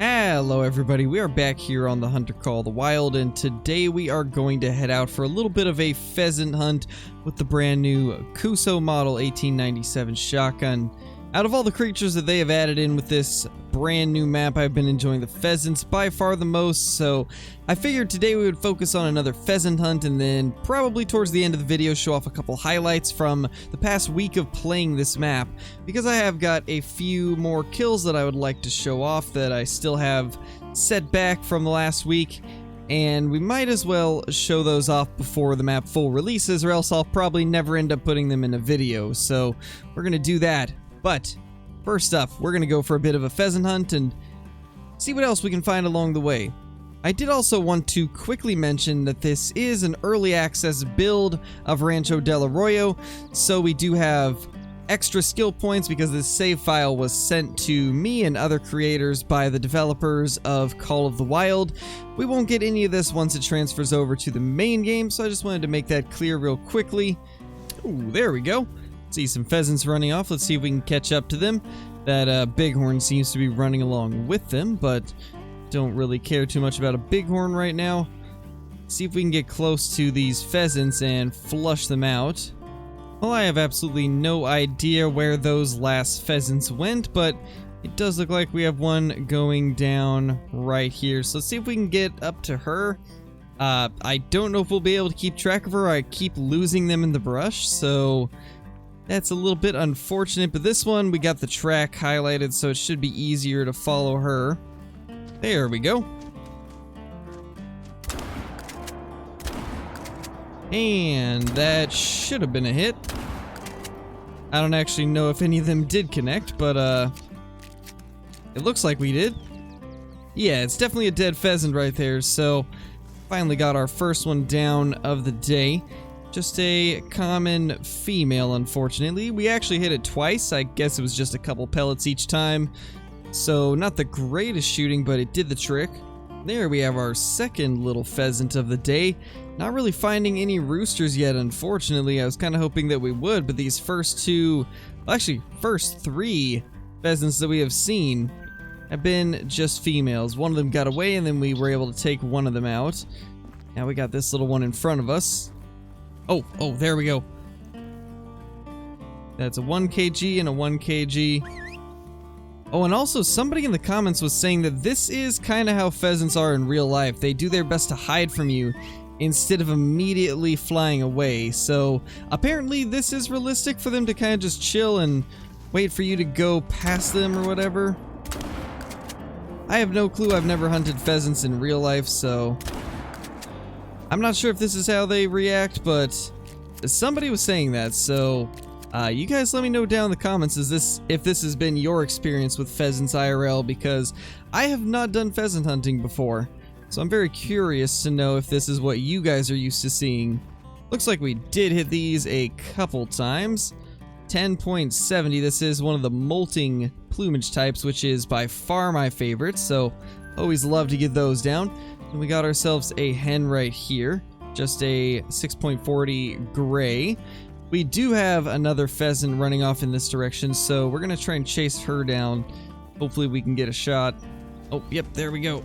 Hello everybody, we are back here on the Hunter Call the Wild, and today we are going to head out for a little bit of a pheasant hunt with the brand new Kuso model 1897 shotgun. Out of all the creatures that they have added in with this brand new map, I've been enjoying the pheasants by far the most, so I figured today we would focus on another pheasant hunt and then probably towards the end of the video show off a couple highlights from the past week of playing this map, because I have got a few more kills that I would like to show off that I still have set back from the last week, and we might as well show those off before the map full releases, or else I'll probably never end up putting them in a video, so we're gonna do that. But first up, we're going to go for a bit of a pheasant hunt and see what else we can find along the way. I did also want to quickly mention that this is an early access build of Rancho Del Arroyo, so we do have extra skill points because this save file was sent to me and other creators by the developers of Call of the Wild. We won't get any of this once it transfers over to the main game, so I just wanted to make that clear real quickly. Ooh, there we go. See some pheasants running off. Let's see if we can catch up to them. That bighorn seems to be running along with them, but don't really care too much about a bighorn right now. See if we can get close to these pheasants and flush them out. Well, I have absolutely no idea where those last pheasants went, but it does look like we have one going down right here. So let's see if we can get up to her. I don't know if we'll be able to keep track of her. I keep losing them in the brush, so that's a little bit unfortunate, but this one we got the track highlighted, so it should be easier to follow her. There we go. And that should have been a hit. I don't actually know if any of them did connect, but it looks like we did. Yeah, it's definitely a dead pheasant right there, so finally got our first one down of the day. Just a common female, unfortunately. We actually hit it twice. I guess it was just a couple pellets each time. So not the greatest shooting, but it did the trick. There we have our second little pheasant of the day. Not really finding any roosters yet, unfortunately. I was kind of hoping that we would, but these first two, well, actually first three pheasants that we have seen have been just females. One of them got away, and then we were able to take one of them out. Now we got this little one in front of us. Oh, there we go. That's a 1 kg and a 1 kg. Oh, and also somebody in the comments was saying that this is kind of how pheasants are in real life. They do their best to hide from you instead of immediately flying away. So apparently this is realistic for them to kind of just chill and wait for you to go past them or whatever. I have no clue. I've never hunted pheasants in real life, so I'm not sure if this is how they react, but somebody was saying that, so you guys let me know down in the comments if this has been your experience with pheasants IRL, because I have not done pheasant hunting before, so I'm very curious to know if this is what you guys are used to seeing. Looks like we did hit these a couple times. 10.70, this is one of the molting plumage types, which is by far my favorite, so always love to get those down. And we got ourselves a hen right here, just a 6.40 gray. We do have another pheasant running off in this direction, so we're gonna try and chase her down. Hopefully we can get a shot. Oh, yep, there we go.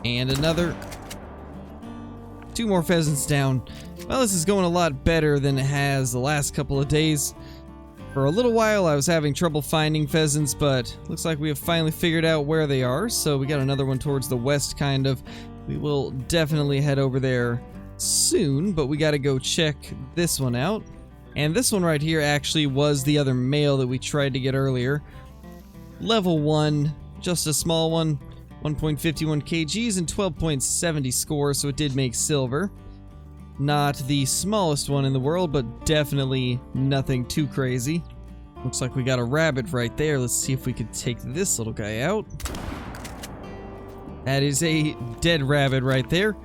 And another. 2 more pheasants down. Well, this is going a lot better than it has the last couple of days. For a little while I was having trouble finding pheasants, but looks like we have finally figured out where they are, so we got another one towards the west kind of. We will definitely head over there soon, but we gotta go check this one out. And this one right here actually was the other male that we tried to get earlier. Level 1, just a small one, 1.51 kgs and 12.70 score, so it did make silver. Not the smallest one in the world, but definitely nothing too crazy. Looks like we got a rabbit right there. Let's see if we could take this little guy out. That is a dead rabbit right there.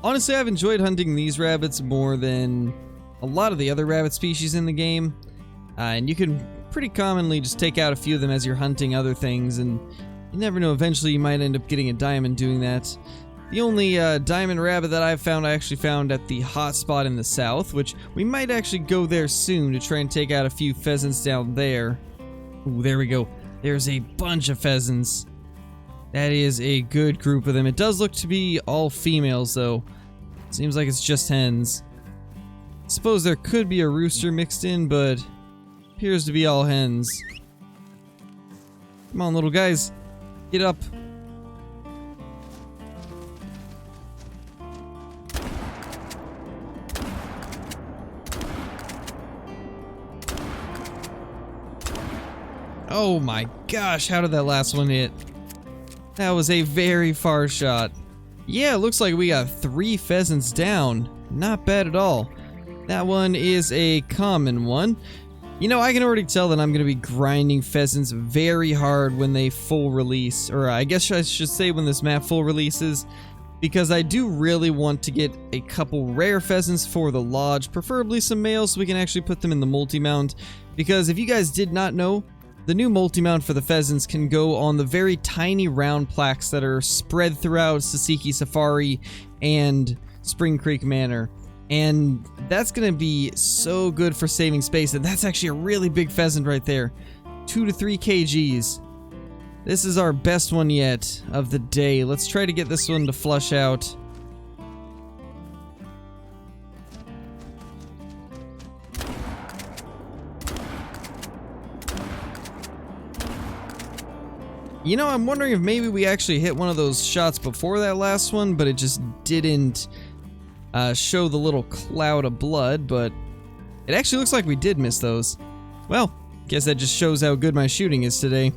Honestly, I've enjoyed hunting these rabbits more than a lot of the other rabbit species in the game. And you can pretty commonly just take out a few of them as you're hunting other things, and you never know, eventually you might end up getting a diamond doing that. The only diamond rabbit that I've found, I actually found at the hot spot in the south, which we might actually go there soon to try and take out a few pheasants down there. Ooh, there we go. There's a bunch of pheasants. That is a good group of them. It does look to be all females, though. Seems like it's just hens. I suppose there could be a rooster mixed in, but appears to be all hens. Come on, little guys. Get up. Oh my gosh, how did that last one hit? That was a very far shot. Yeah, it looks like we got 3 pheasants down. Not bad at all. That one is a common one. You know, I can already tell that I'm going to be grinding pheasants very hard when they full release. Or I guess I should say when this map full releases. Because I do really want to get a couple rare pheasants for the lodge. Preferably some males so we can actually put them in the multi-mount. Because if you guys did not know, the new multi-mount for the pheasants can go on the very tiny round plaques that are spread throughout Sasiki Safari and Spring Creek Manor. And that's going to be so good for saving space. And that's actually a really big pheasant right there. 2 to 3 kgs. This is our best one yet of the day. Let's try to get this one to flush out. You know, I'm wondering if maybe we actually hit one of those shots before that last one, but it just didn't show the little cloud of blood, but it actually looks like we did miss those. Well, guess that just shows how good my shooting is today.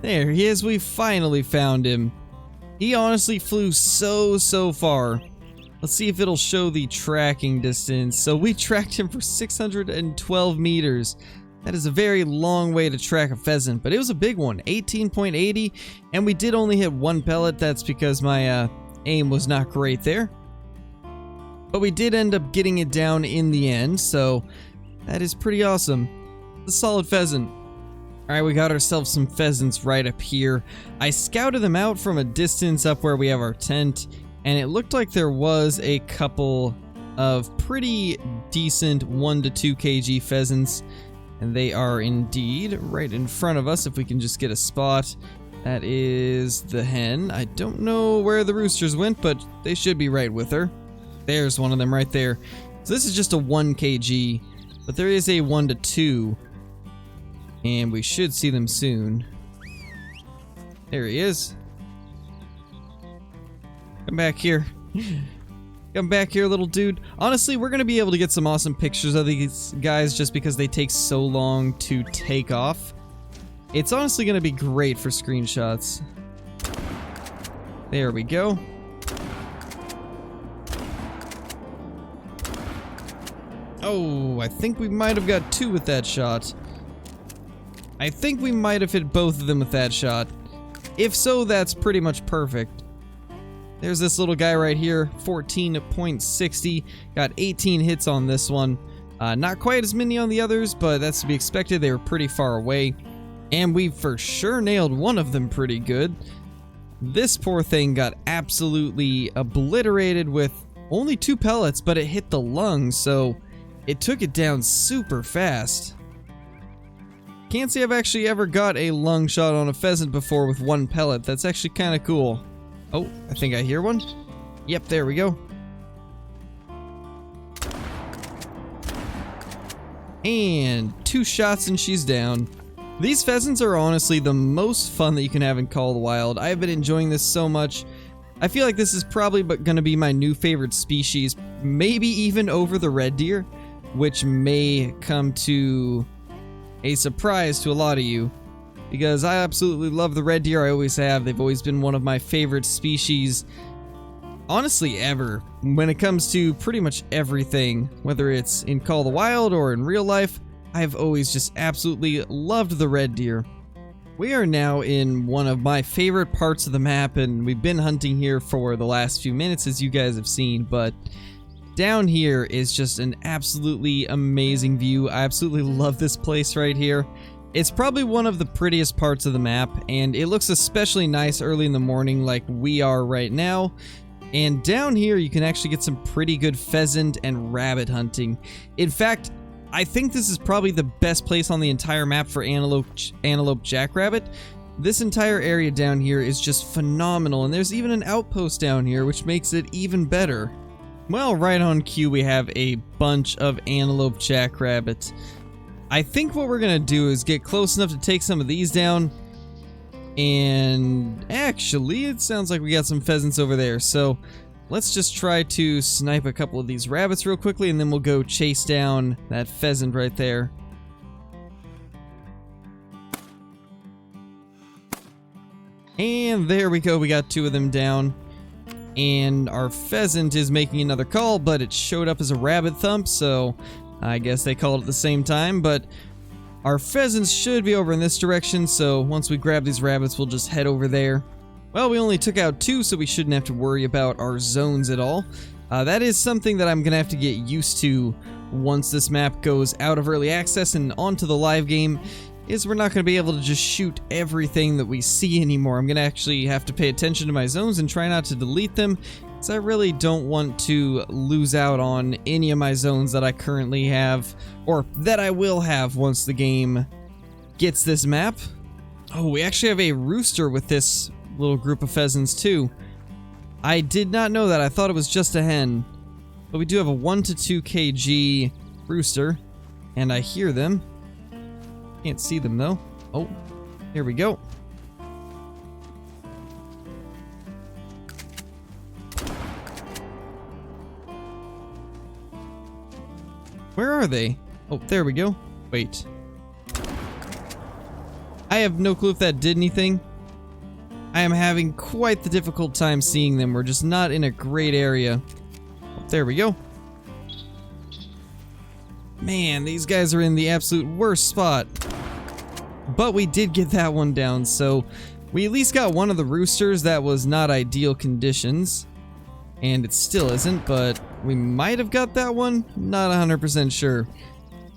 There he is, we finally found him. He honestly flew so far. Let's see if it'll show the tracking distance. So we tracked him for 612 meters. That is a very long way to track a pheasant, but it was a big one, 18.80, and we did only hit 1 pellet. That's because my aim was not great there. But we did end up getting it down in the end, so that is pretty awesome. It's a solid pheasant. Alright, we got ourselves some pheasants right up here. I scouted them out from a distance up where we have our tent, and it looked like there was a couple of pretty decent 1 to 2 kg pheasants. And they are indeed right in front of us if we can just get a spot. That is the hen. I don't know where the roosters went, but they should be right with her. There's one of them right there. So this is just a 1 kg, but there is a 1 to 2. And we should see them soon. There he is. Come back here. Come back here, little dude. Honestly, we're going to be able to get some awesome pictures of these guys just because they take so long to take off. It's honestly going to be great for screenshots. There we go. Oh, I think we might have got 2 with that shot. I think we might have hit both of them with that shot. If so, that's pretty much perfect. There's this little guy right here, 14.60, got 18 hits on this one. Not quite as many on the others, but that's to be expected. They were pretty far away. And we for sure nailed one of them pretty good. This poor thing got absolutely obliterated with only 2 pellets, but it hit the lung, so it took it down super fast. Can't say I've actually ever got a lung shot on a pheasant before with 1 pellet. That's actually kind of cool. Oh, I think I hear one. Yep, there we go. And 2 shots and she's down. These pheasants are honestly the most fun that you can have in Call of the Wild. I've been enjoying this so much. I feel like this is probably going to be my new favorite species, maybe even over the red deer, which may come to a surprise to a lot of you. Because I absolutely love the red deer, I always have. They've always been one of my favorite species, honestly, ever. When it comes to pretty much everything, whether it's in Call of the Wild or in real life, I've always just absolutely loved the red deer. We are now in one of my favorite parts of the map, and we've been hunting here for the last few minutes, as you guys have seen, but down here is just an absolutely amazing view. I absolutely love this place right here. It's probably one of the prettiest parts of the map, and it looks especially nice early in the morning like we are right now. And down here you can actually get some pretty good pheasant and rabbit hunting. In fact, I think this is probably the best place on the entire map for antelope jackrabbit. This entire area down here is just phenomenal, and there's even an outpost down here, which makes it even better. Well, right on cue, we have a bunch of antelope jackrabbit. I think what we're gonna do is get close enough to take some of these down, and actually, it sounds like we got some pheasants over there, so let's just try to snipe a couple of these rabbits real quickly, and then we'll go chase down that pheasant right there. And there we go, we got 2 of them down. And our pheasant is making another call, but it showed up as a rabbit thump, so I guess they called at the same time. But our pheasants should be over in this direction, so once we grab these rabbits, we'll just head over there. Well, we only took out 2, so we shouldn't have to worry about our zones at all. That is something that I'm gonna have to get used to once this map goes out of early access and onto the live game, is we're not going to be able to just shoot everything that we see anymore. I'm going to actually have to pay attention to my zones and try not to delete them, because I really don't want to lose out on any of my zones that I currently have, or that I will have once the game gets this map. Oh, we actually have a rooster with this little group of pheasants too. I did not know that. I thought it was just a hen. But we do have a 1 to 2 kg rooster, and I hear them. Can't see them though. Oh, here we go. Where are they? Oh, there we go. Wait. I have no clue if that did anything. I am having quite the difficult time seeing them. We're just not in a great area. Oh, there we go. Man, these guys are in the absolute worst spot. But we did get that one down, so we at least got one of the roosters. That was not ideal conditions, and it still isn't, but we might have got that one. Not 100% sure.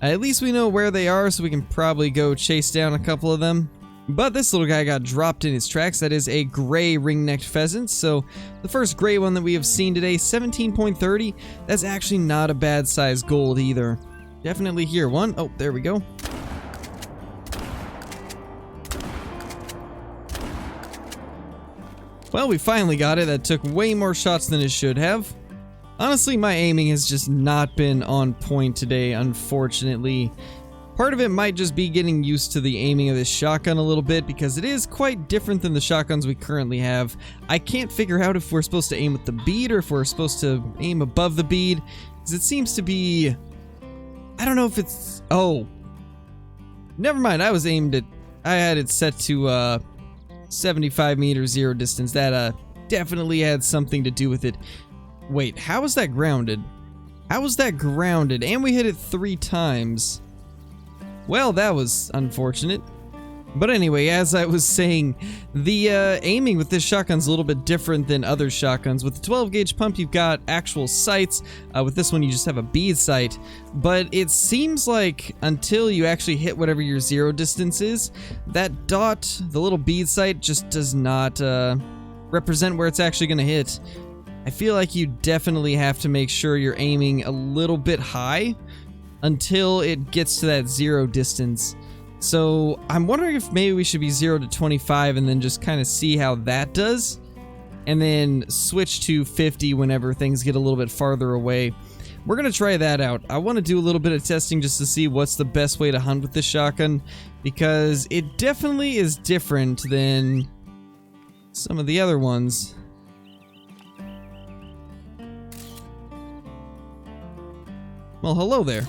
At least we know where they are, so we can probably go chase down a couple of them. But this little guy got dropped in his tracks. That is a gray ring-necked pheasant, so the first gray one that we have seen today, 17.30. That's actually not a bad size gold either. Definitely hear one. Oh, there we go. Well, we finally got it. That took way more shots than it should have. Honestly, my aiming has just not been on point today, unfortunately. Part of it might just be getting used to the aiming of this shotgun a little bit, because it is quite different than the shotguns we currently have. I can't figure out if we're supposed to aim with the bead or if we're supposed to aim above the bead, because it seems to be... I don't know if it's... Oh. Never mind, I had it set to, 75 meters zero distance. That definitely had something to do with it. Wait, how is that grounded? How was that grounded? And we hit it 3 times. Well, that was unfortunate. But anyway, as I was saying, the aiming with this shotgun's a little bit different than other shotguns. With the 12 gauge pump, you've got actual sights. With this one, you just have a bead sight. But it seems like until you actually hit whatever your zero distance is, that dot, the little bead sight, just does not represent where it's actually going to hit. I feel like you definitely have to make sure you're aiming a little bit high until it gets to that zero distance. So I'm wondering if maybe we should be 0 to 25 and then just kind of see how that does, and then switch to 50 whenever things get a little bit farther away. We're going to try that out. I want to do a little bit of testing just to see what's the best way to hunt with this shotgun, because it definitely is different than some of the other ones. Well, hello there.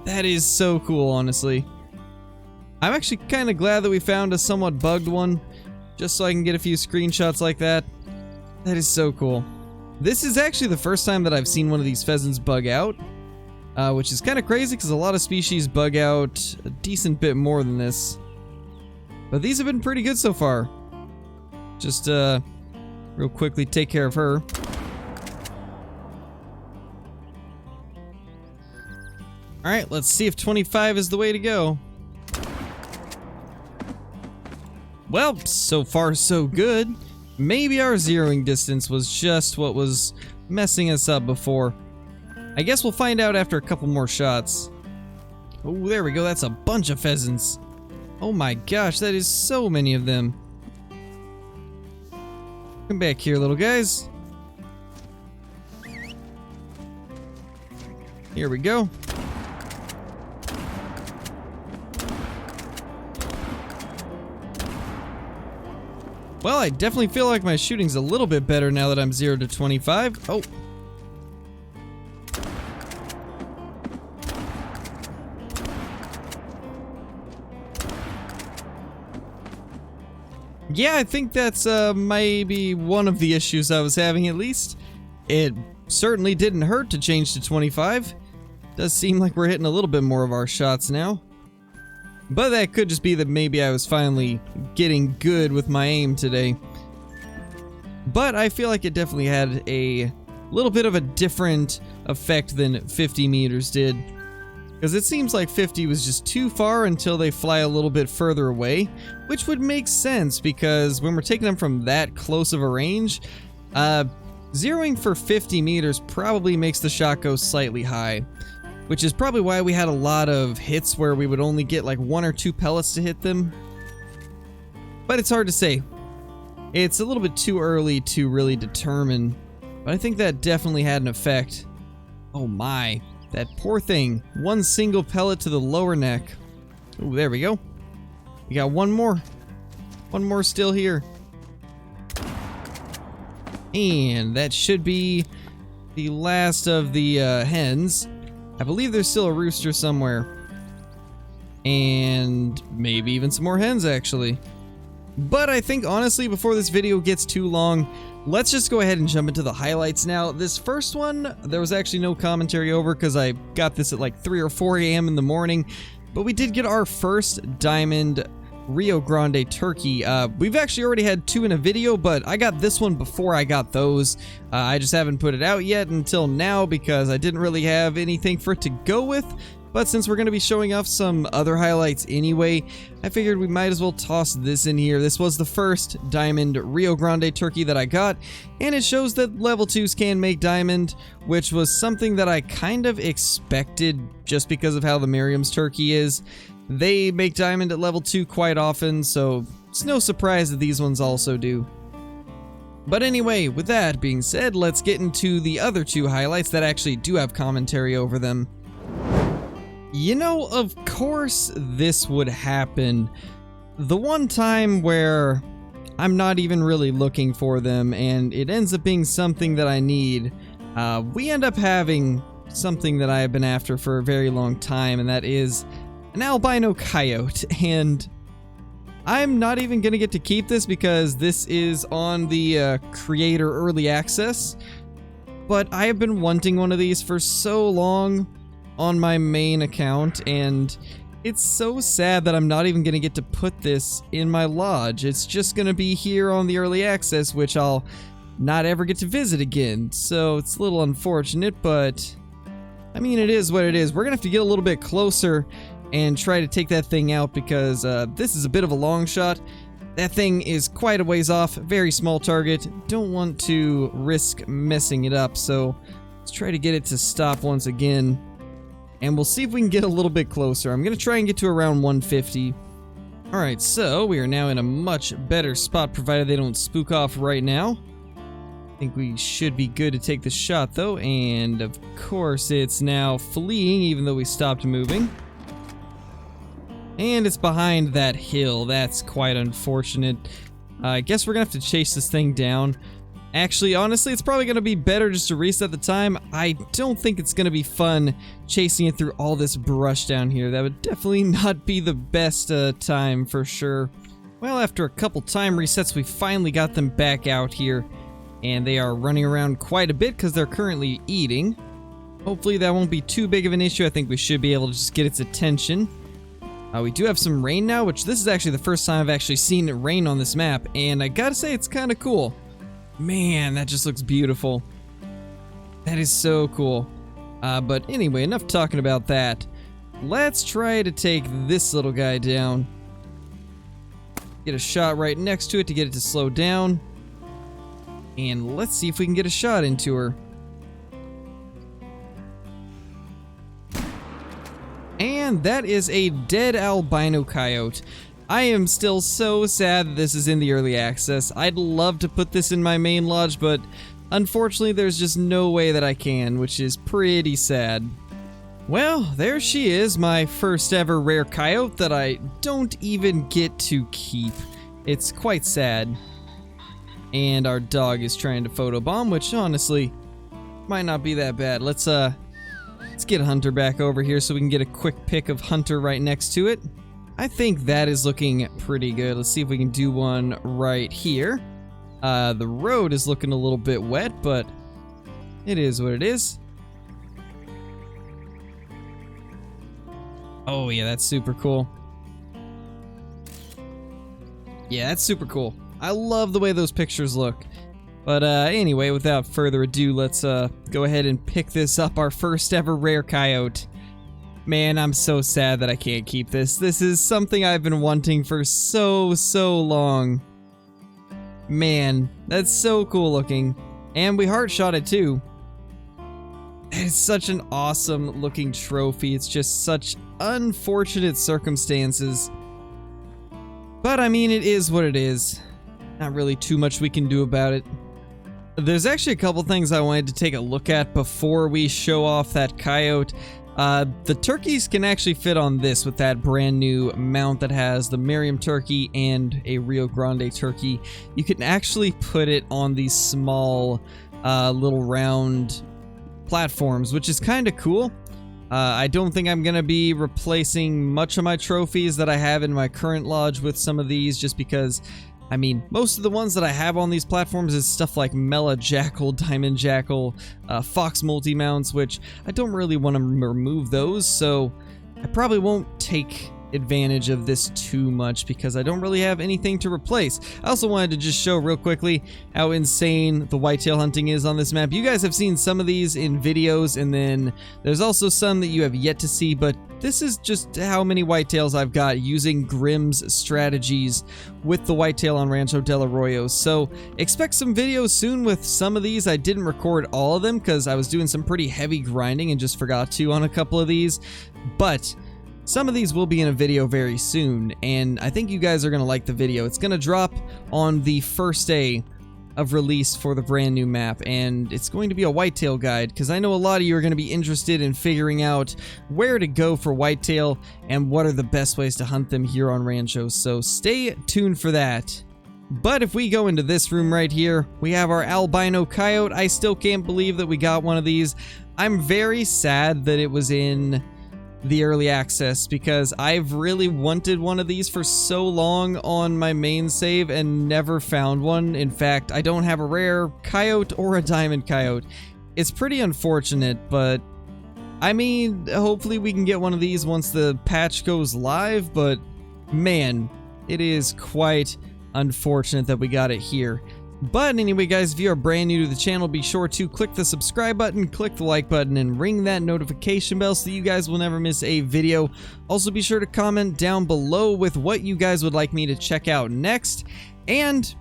That is so cool, honestly. I'm actually kind of glad that we found a somewhat bugged one, just so I can get a few screenshots like that. That is so cool. This is actually the first time that I've seen one of these pheasants bug out, which is kind of crazy because a lot of species bug out a decent bit more than this. But these have been pretty good so far. Just, real quickly take care of her. Alright, let's see if 25 is the way to go. Well, so far so good. maybe our zeroing distance was just what was messing us up before. I guess we'll find out after a couple more shots. Oh, there we go. That's a bunch of pheasants. Oh my gosh, that is so many of them. Come back here, little guys. Here we go. Well, I definitely feel like my shooting's a little bit better now that I'm 0 to 25. Oh. Yeah, I think that's maybe one of the issues I was having, at least. It certainly didn't hurt to change to 25. Does seem like we're hitting a little bit more of our shots now. But that could just be that maybe I was finally getting good with my aim today. But I feel like it definitely had a little bit of a different effect than 50 meters did. Because it seems like 50 was just too far until they fly a little bit further away, which would make sense because when we're taking them from that close of a range, zeroing for 50 meters probably makes the shot go slightly high, which is probably why we had a lot of hits where we would only get like 1 or 2 pellets to hit them. But it's hard to say. It's a little bit too early to really determine, but I think that definitely had an effect. Oh my. That poor thing. 1 single pellet to the lower neck. Oh, there we go. We got one more. One more still here. And that should be the last of the hens. I believe there's still a rooster somewhere. And maybe even some more hens, actually. But I think, honestly, before this video gets too long, let's just go ahead and jump into the highlights now. This first one, there was actually no commentary over because I got this at like 3 or 4 a.m. in the morning. But we did get our first diamond Rio Grande turkey. We've actually already had 2 in a video, but I got this one before I got those. I just haven't put it out yet until now because I didn't really have anything for it to go with. But since we're going to be showing off some other highlights anyway, I figured we might as well toss this in here. This was the first diamond Rio Grande turkey that I got, and it shows that level 2s can make diamond, which was something that I kind of expected just because of how the Miriam's turkey is. They make diamond at level 2 quite often, so it's no surprise that these ones also do. But anyway, with that being said, let's get into the other 2 highlights that actually do have commentary over them. You know, of course this would happen. The one time where I'm not even really looking for them and it ends up being something that I need, we end up having something that I have been after for a very long time, and that is an albino coyote. And I'm not even gonna get to keep this because this is on the creator early access, but I have been wanting one of these for so long on my main account, and it's so sad that I'm not even gonna get to put this in my lodge. It's just gonna be here on the early access, which I'll not ever get to visit again, so it's a little unfortunate, but I mean, it is what it is. We're gonna have to get a little bit closer and try to take that thing out because this is a bit of a long shot. That thing is quite a ways off, very small target. Don't want to risk messing it up, so let's try to get it to stop once again. And we'll see if we can get a little bit closer. I'm going to try and get to around 150. Alright, so we are now in a much better spot, provided they don't spook off right now. I think we should be good to take the shot, though. And, of course, it's now fleeing, even though we stopped moving. And it's behind that hill. That's quite unfortunate. I guess we're going to have to chase this thing down. Actually, honestly, it's probably going to be better just to reset the time. I don't think it's going to be fun chasing it through all this brush down here. That would definitely not be the best time for sure. Well, after a couple time resets, we finally got them back out here. And they are running around quite a bit because they're currently eating. Hopefully that won't be too big of an issue. I think we should be able to just get its attention. We do have some rain now, which this is actually the first time I've actually seen it rain on this map. And I gotta say, it's kind of cool. Man, that just looks beautiful. That is so cool. But anyway, enough talking about that. Let's try to take this little guy down. Get a shot right next to it to get it to slow down. And let's see if we can get a shot into her. And that is a dead albino coyote. I am still so sad that this is in the early access. I'd love to put this in my main lodge, but unfortunately there's just no way that I can, which is pretty sad. Well, there she is, my first ever rare coyote that I don't even get to keep. It's quite sad. And our dog is trying to photobomb, which honestly might not be that bad. Let's get Hunter back over here so we can get a quick pic of Hunter right next to it. I think that is looking pretty good. Let's see if we can do one right here. The road is looking a little bit wet, but it is what it is. Oh yeah, that's super cool. Yeah, that's super cool. I love the way those pictures look. But anyway, without further ado, let's go ahead and pick this up, our first ever rare coyote. Man, I'm so sad that I can't keep this. This is something I've been wanting for so long. Man, that's so cool looking. And we heart shot it too. It's such an awesome looking trophy. It's just such unfortunate circumstances. But I mean, it is what it is. Not really too much we can do about it. There's actually a couple things I wanted to take a look at before we show off that coyote. The turkeys can actually fit on this with that brand new mount that has the Merriam turkey and a Rio Grande turkey. You can actually put it on these small little round platforms, which is kind of cool. I don't think I'm going to be replacing much of my trophies that I have in my current lodge with some of these, just because, I mean, most of the ones that I have on these platforms is stuff like Mela Jackal, Diamond Jackal, Fox multi-mounts, which I don't really want to remove those, so I probably won't take advantage of this too much because I don't really have anything to replace. I also wanted to just show real quickly how insane the whitetail hunting is on this map. You guys have seen some of these in videos, and then there's also some that you have yet to see, but this is just how many whitetails I've got using Grimm's strategies with the whitetail on Rancho Del Arroyo. So expect some videos soon with some of these. I didn't record all of them because I was doing some pretty heavy grinding and just forgot to on a couple of these, but some of these will be in a video very soon, and I think you guys are going to like the video. It's going to drop on the first day of release for the brand new map, and it's going to be a whitetail guide because I know a lot of you are going to be interested in figuring out where to go for whitetail and what are the best ways to hunt them here on Rancho, so stay tuned for that. But if we go into this room right here, we have our albino coyote. I still can't believe that we got one of these. I'm very sad that it was in the early access because I've really wanted one of these for so long on my main save and never found one. In fact, I don't have a rare coyote or a diamond coyote. It's pretty unfortunate, but I mean, hopefully we can get one of these once the patch goes live, but man, it is quite unfortunate that we got it here. But anyway guys, if you are brand new to the channel, be sure to click the subscribe button, click the like button, and ring that notification bell so you guys will never miss a video. Also be sure to comment down below with what you guys would like me to check out next. And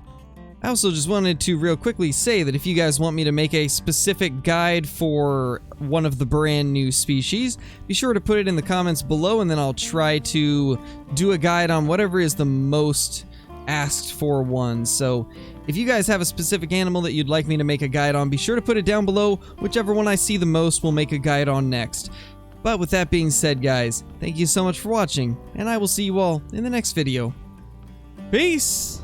I also just wanted to real quickly say that if you guys want me to make a specific guide for one of the brand new species, be sure to put it in the comments below, and then I'll try to do a guide on whatever is the most asked for one. So if you guys have a specific animal that you'd like me to make a guide on, be sure to put it down below. Whichever one I see the most, we'll make a guide on next. But with that being said, guys, thank you so much for watching, and I will see you all in the next video. Peace!